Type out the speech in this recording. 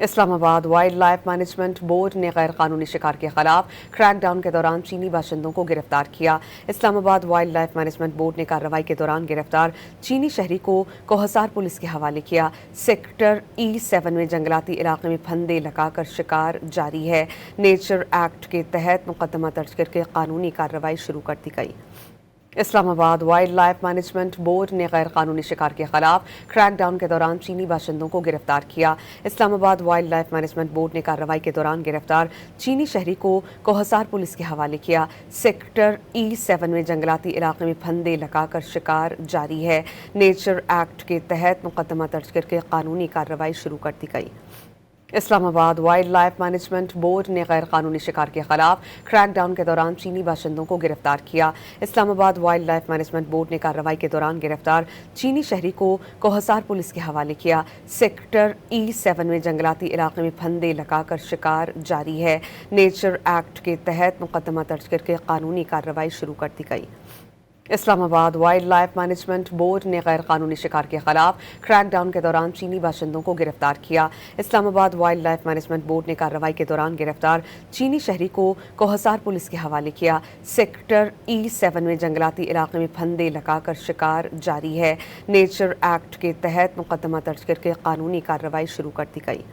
Islamabad wild life management board ने गैर कानूनी शिकार के खिलाफ क्रैकडाउन के दौरान चीनी बाशिंदों को गिरफ्तार किया। Islamabad wild life management board ने कार्रवाई के दौरान गिरफ्तार चीनी शहरी को कोहसार पुलिस के हवाले किया। सेक्टर E7 में जंगलाती इलाके में फंदे लगाकर शिकार जारी है। नेचर एक्ट के तहत मुकदमा दर्ज करके कानूनी कार्रवाई शुरू कर दी गई। Islamabad wild life management board ने गैर कानूनी शिकार के खिलाफ क्रैकडाउन के दौरान चीनी बाशिंदों को गिरफ्तार किया। Islamabad wild life management board ने कार्रवाई के दौरान गिरफ्तार चीनी शहरी को कोहसार पुलिस के हवाले किया। सेक्टर E7 में जंगलाती इलाके में फंदे लगाकर शिकार जारी है। नेचर एक्ट के तहत मुकदमा दर्ज करके कानूनी कार्रवाई शुरू कर दी गई। Islamabad wild life management board ने गैर कानूनी शिकार के खिलाफ क्रैकडाउन के दौरान चीनी बाशिंदों को गिरफ्तार किया। Islamabad wild life management board ने कार्रवाई के दौरान गिरफ्तार चीनी शहरी को कोहसार पुलिस के हवाले किया। सेक्टर E7 में जंगलाती इलाके में फंदे लगाकर शिकार जारी है। नेचर एक्ट के तहत मुकदमा दर्ज करके कानूनी कार्रवाई शुरू कर दी गई। Islamabad wild life management board ने गैर कानूनी शिकार के खिलाफ क्रैकडाउन के दौरान चीनी बाशिंदों को गिरफ्तार किया। Islamabad wild life management board ने कार्रवाई के दौरान गिरफ्तार चीनी शहरी को कोहसार पुलिस के हवाले किया। सेक्टर E7 में जंगलाती इलाके में फंदे लगाकर शिकार जारी है। नेचर एक्ट के तहत मुकदमा दर्ज करके कानूनी कार्रवाई शुरू कर दी गई।